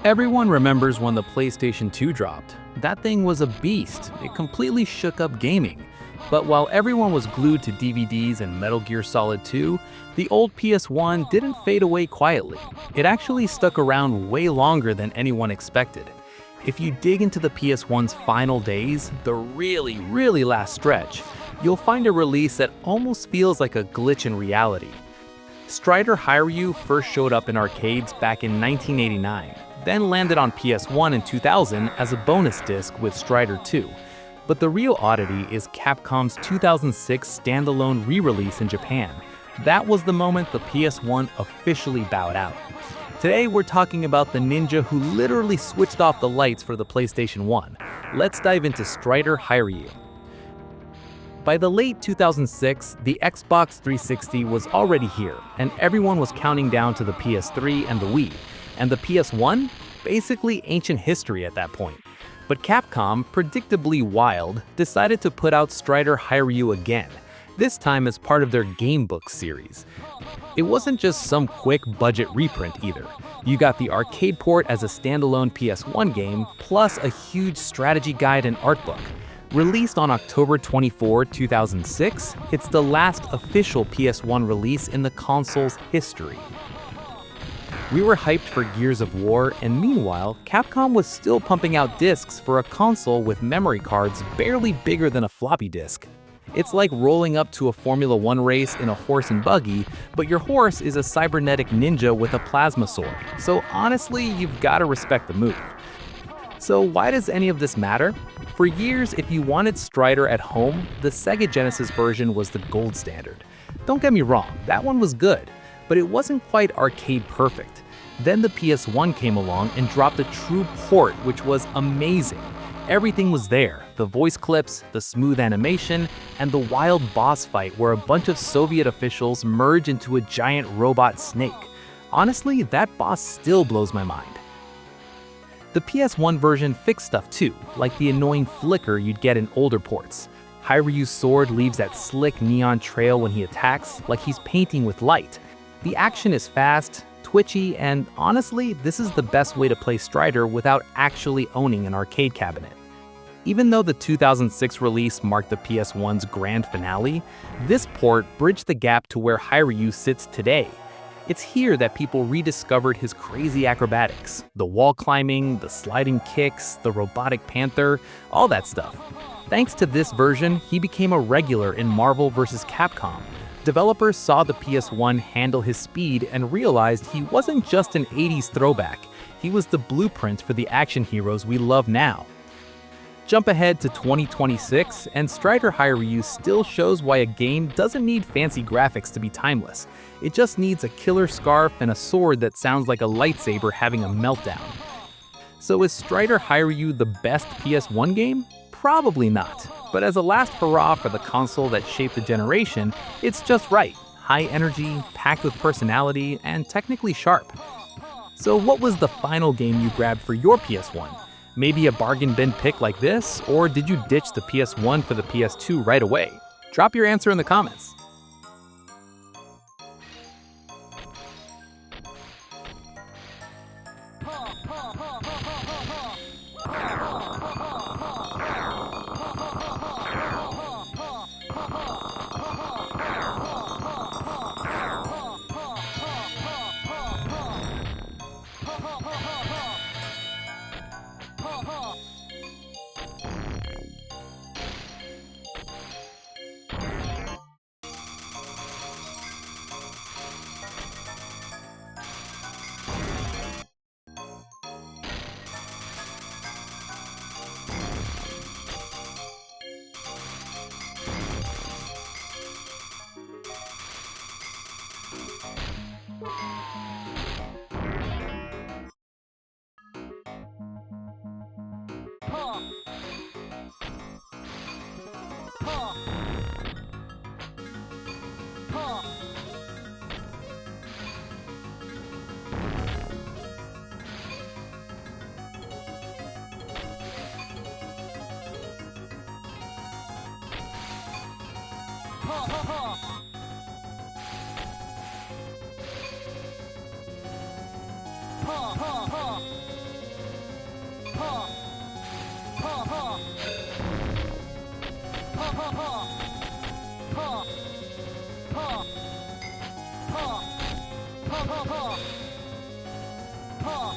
Everyone remembers when the PlayStation 2 dropped. That thing was a beast. It completely shook up gaming. But while everyone was glued to DVDs and Metal Gear Solid 2, the old PS1 didn't fade away quietly. It actually stuck around way longer than anyone expected. If you dig into the PS1's final days, the really last stretch, you'll find a release that almost feels like a glitch in reality. Strider Hiryu first showed up in arcades back in 1989, then landed on PS1 in 2000 as a bonus disc with Strider 2. But the real oddity is Capcom's 2006 standalone re-release in Japan. That was the moment the PS1 officially bowed out. Today we're talking about the ninja who literally switched off the lights for the PlayStation 1. Let's dive into Strider Hiryu. By the late 2006, the Xbox 360 was already here, and everyone was counting down to the PS3 and the Wii. And the PS1? Basically ancient history at that point. But Capcom, predictably wild, decided to put out Strider Hiryu again, this time as part of their Game Books series. It wasn't just some quick budget reprint either. You got the arcade port as a standalone PS1 game, plus a huge strategy guide and art book. Released on October 24, 2006, it's the last official PS1 release in the console's history. We were hyped for Gears of War, and meanwhile, Capcom was still pumping out discs for a console with memory cards barely bigger than a floppy disk. It's like rolling up to a Formula 1 race in a horse and buggy, but your horse is a cybernetic ninja with a plasma sword. So honestly, you've gotta respect the move. So why does any of this matter? For years, if you wanted Strider at home, the Sega Genesis version was the gold standard. Don't get me wrong, that one was good, but it wasn't quite arcade perfect. Then the PS1 came along and dropped a true port, which was amazing. Everything was there, the voice clips, the smooth animation, and the wild boss fight where a bunch of Soviet officials merge into a giant robot snake. Honestly, that boss still blows my mind. The PS1 version fixed stuff too, like the annoying flicker you'd get in older ports. Hiryu's sword leaves that slick neon trail when he attacks, like he's painting with light. The action is fast, twitchy, and honestly, this is the best way to play Strider without actually owning an arcade cabinet. Even though the 2006 release marked the PS1's grand finale, this port bridged the gap to where Hiryu sits today. It's here that people rediscovered his crazy acrobatics, the wall climbing, the sliding kicks, the robotic panther, all that stuff. Thanks to this version, he became a regular in Marvel vs. Capcom. Developers saw the PS1 handle his speed and realized he wasn't just an 80s throwback, he was the blueprint for the action heroes we love now. Jump ahead to 2026, and Strider Hiryu still shows why a game doesn't need fancy graphics to be timeless. It just needs a killer scarf and a sword that sounds like a lightsaber having a meltdown. So is Strider Hiryu the best PS1 game? Probably not. But as a last hurrah for the console that shaped the generation, it's just right. High energy, packed with personality, and technically sharp. So what was the final game you grabbed for your PS1? Maybe a bargain bin pick like this, or did you ditch the PS1 for the PS2 right away? Drop your answer in the comments. Ha ha ha ha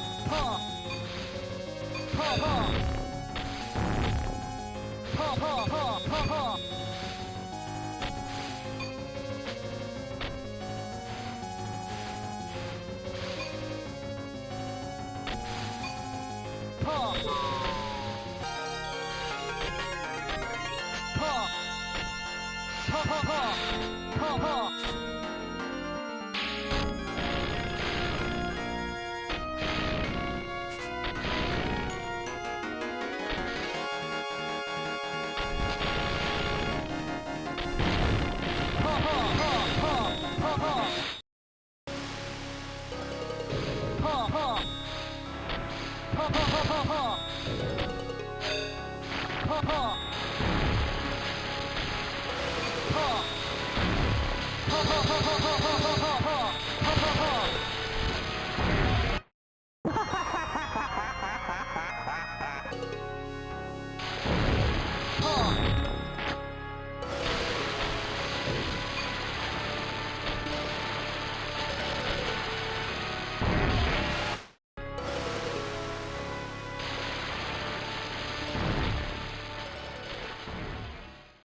ha ha ha!